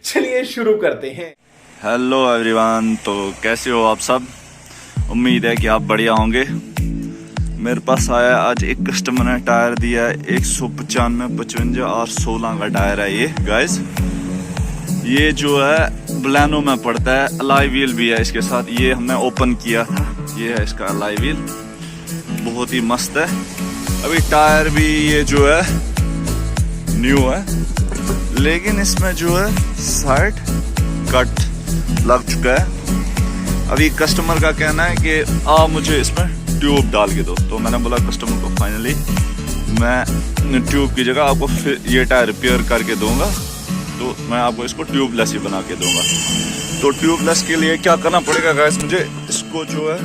चलिए शुरू करते हैं। हेलो एवरीवन, तो कैसे हो आप सब। उम्मीद है कि आप बढ़िया होंगे। मेरे पास आया आज एक कस्टमर ने टायर दिया है 195 55 और 16 का टायर है ये गाइस। ये जो है बलैनो में पड़ता है, अलाई व्हील भी है इसके साथ। ये हमने ओपन किया था, ये है इसका अलाई व्हील, बहुत ही मस्त है। अभी टायर भी ये जो है न्यू है, लेकिन इसमें जो है साइड कट लग चुका है। अभी कस्टमर का कहना है कि आप मुझे इसमें ट्यूब डाल के दो, तो मैंने बोला कस्टमर को फाइनली मैं ट्यूब की जगह आपको फिर ये टायर रिपेयर करके दूंगा, तो मैं आपको इसको ट्यूबलेस ही बना के दूंगा। तो ट्यूबलेस के लिए क्या करना पड़ेगा गाइस, मुझे इसको जो है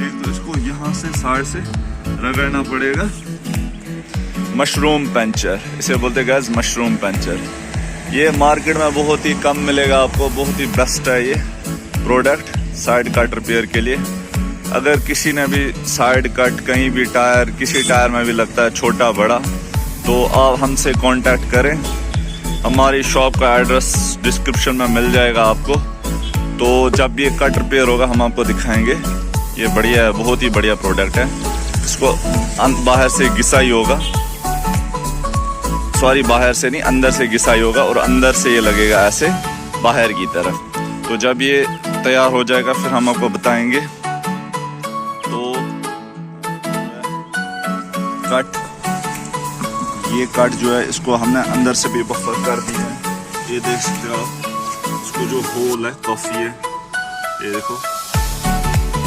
एक तो इसको यहाँ से साइड से रगड़ना पड़ेगा। मशरूम पंचर इसे बोलते हैं गाइस, मशरूम पंचर। ये मार्केट में बहुत ही कम मिलेगा आपको, बहुत ही बेस्ट है ये प्रोडक्ट साइड कट रिपेयर के लिए। अगर किसी ने भी साइड कट कहीं भी टायर, किसी टायर में भी लगता है छोटा बड़ा, तो आप हमसे कांटेक्ट करें। हमारी शॉप का एड्रेस डिस्क्रिप्शन में मिल जाएगा आपको। तो जब ये कट रिपेयर होगा हम आपको दिखाएंगे। ये बढ़िया है, बहुत ही बढ़िया प्रोडक्ट है। इसको बाहर से घिसाई होगा, सॉरी बाहर से नहीं अंदर से घिसाई होगा, और अंदर से ये लगेगा ऐसे बाहर की तरफ। तो जब ये तैयार हो जाएगा फिर हम आपको बताएंगे। तो कट, ये कट जो है इसको हमने अंदर से भी बफर कर दिया है। ये देख सकते हो आप, इसको जो होल है काफी है, ये देखो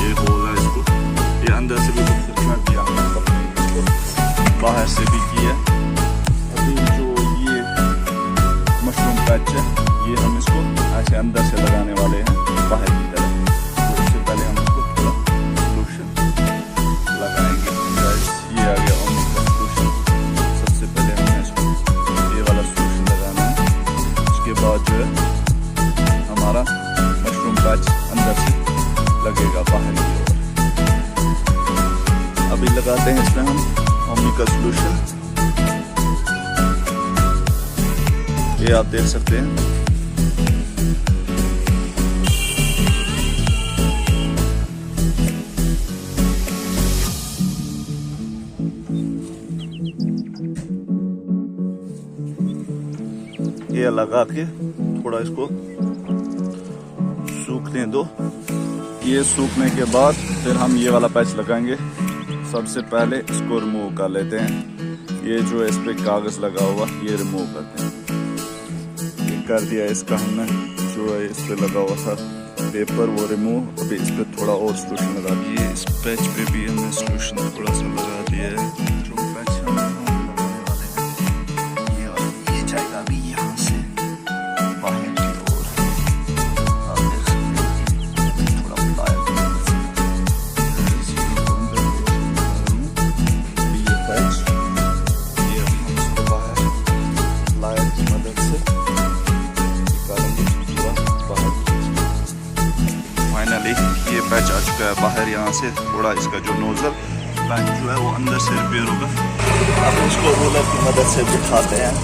ये होल है, इसको ये अंदर से भी बफर कर दिया हमने, बाहर से भी किया। अभी जो ये मशरूम पैच है, ये हम इसको ऐसे अंदर से लगाने वाले हैं बाहर की तरफ। तो उससे पहले हम इसको थोड़ा सोल्यूशन लगाएंगे। ये आ गया ओमनी का सोल्यूशन। सबसे पहले हमें इसको ये वाला सोल्यूशन लगाना है। उसके बाद जो है हमारा मशरूम पैच अंदर से लगेगा बाहर की ओर। अभी लगाते हैं इसमें हम ओमनी का सोल्यूशन। ये आप देख सकते हैं। ये लगा के थोड़ा इसको सूखने दो। ये सूखने के बाद फिर हम ये वाला पैच लगाएंगे। सबसे पहले इसको रिमूव कर लेते हैं। ये जो है इस पे कागज लगा हुआ, ये रिमूव करते हैं। ये कर दिया इसका हमने, जो है इस पे लगा हुआ था पेपर वो रिमूव। अभी इस पे थोड़ा और सोल्यूशन लगा दिए। इस पैच पे भी हमने सोल्यूशन थोड़ा सा लगा दिया है। जो पैच हम लगाने वाले हैं ये जाएगा अभी यहाँ से बाहर की ओर। आप देख सकते हैं थोड़ा ये पैच, ये अभी हम इसको बाहर लायर की मदद से निकालेंगे पूरा बाहर। फाइनली ये पैच आ चुका है बाहर। यहाँ से थोड़ा इसका जो नोजल पैच जो है वो अंदर से रिपेयर होगा। अब उसको रोलर की मदद से दिखाते हैं।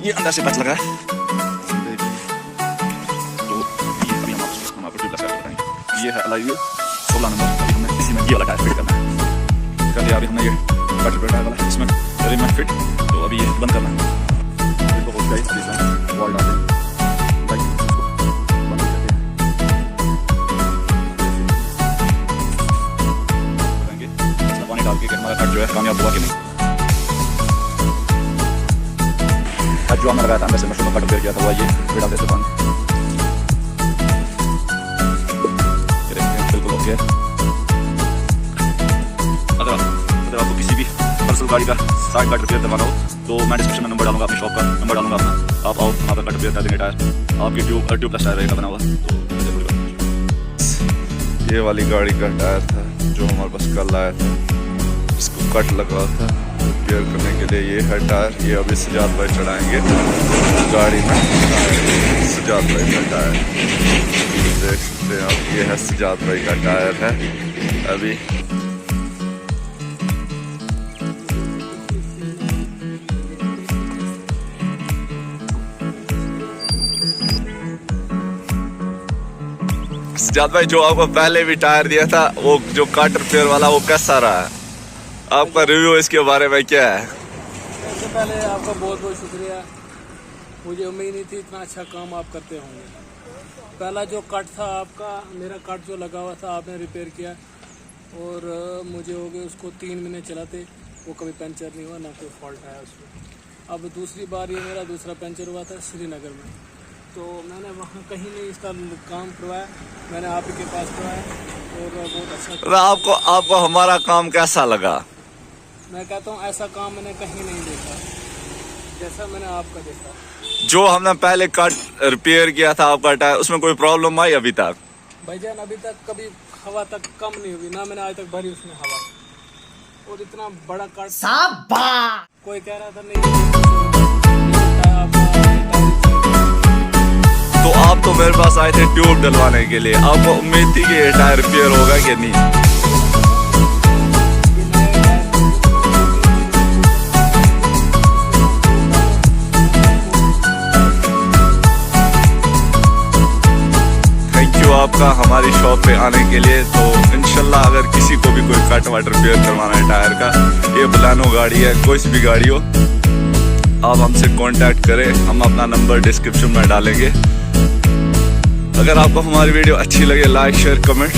ये अंदर से पैच लगा है, तो ये अभी हम आपको ट्यूबलेस करके बताएंगे। ये है अलाई व्हील 16 नंबर। अभी हमने इसी में ये वाला टायर फिट करना है। कर लिया अभी हमने ये कट रिपेयर टायर वाला, इसमें रिम में फिट। तो अभी ये बंद करना है। वॉल डालते हैं, पानी डाल के हमारा कट जो है कामयाब हुआ कि नहीं। कट जो हमने लगाया था अंदर से मशरूम का कट रिपेयर किया था, वो ये फिर डालते थे पानी। बिल्कुल ओके। अगर आपको किसी भी पर्सनल गाड़ी का साइड कट रिपेयर करवाना हो तो मैं डिस्क्रिप्शन में नंबर डालूंगा, अपनी शॉप का नंबर डालूंगा अपना। आप आओ, वहाँ पर कट रिपेयर कर देंगे टायर। आपकी ट्यूबलेस टायर रहेगा बना हुआ। तो ये वाली गाड़ी का टायर था जो हमारे पास कल आया था, इसको कट लगा था रिपेयर करने के लिए। ये है टायर, ये अभी सजाद भाई चढ़ाएंगे गाड़ी में। सजाद भाई का टायर देख सकते हैं आप, ये है सजाद भाई का टायर है। अभी सजाद भाई, जो आपको पहले भी टायर दिया था वो जो कट रिपेयर वाला, वो कैसा रहा है? आपका रिव्यू इसके बारे में क्या है? सबसे पहले आपका बहुत बहुत शुक्रिया। मुझे उम्मीद नहीं थी इतना अच्छा काम आप करते होंगे। पहला जो कट था आपका, मेरा कट जो लगा हुआ था आपने रिपेयर किया और मुझे हो गए उसको 3 महीने चलाते, वो कभी पंचर नहीं हुआ, ना कोई फॉल्ट आया उसमें। अब दूसरी बार ये मेरा दूसरा पंचर हुआ था श्रीनगर में, तो मैंने वहाँ कहीं नहीं इसका काम करवाया, मैंने आप ही के पास करवाया और बहुत अच्छा। आपको हमारा काम कैसा लगा? मैं कहता हूँ ऐसा काम मैंने कहीं नहीं देखा जैसा मैंने आपका देखा। जो हमने पहले कट रिपेयर किया था आपका टायर, उसमें कोई प्रॉब्लम आई अभी तक? भाईजान अभी तक कभी हवा तक कम नहीं हुई, ना मैंने आज तक भरी उसमें हवा। और इतना बड़ा कट, कोई कह रहा था नहीं तो आप तो मेरे पास आए थे ट्यूब डलवाने के लिए, आपको उम्मीद थी कि ये टायर रिपेयर होगा कि नहीं? आपका हमारी शॉप पे आने के लिए। तो इंशाल्लाह अगर किसी को भी कोई कट वाट रिपेयर करवाना है टायर का, ये बलानो गाड़ी है, कोई सी भी गाड़ी हो, आप हमसे कांटेक्ट करें, हम अपना नंबर डिस्क्रिप्शन में डालेंगे। अगर आपको हमारी वीडियो अच्छी लगे, लाइक शेयर कमेंट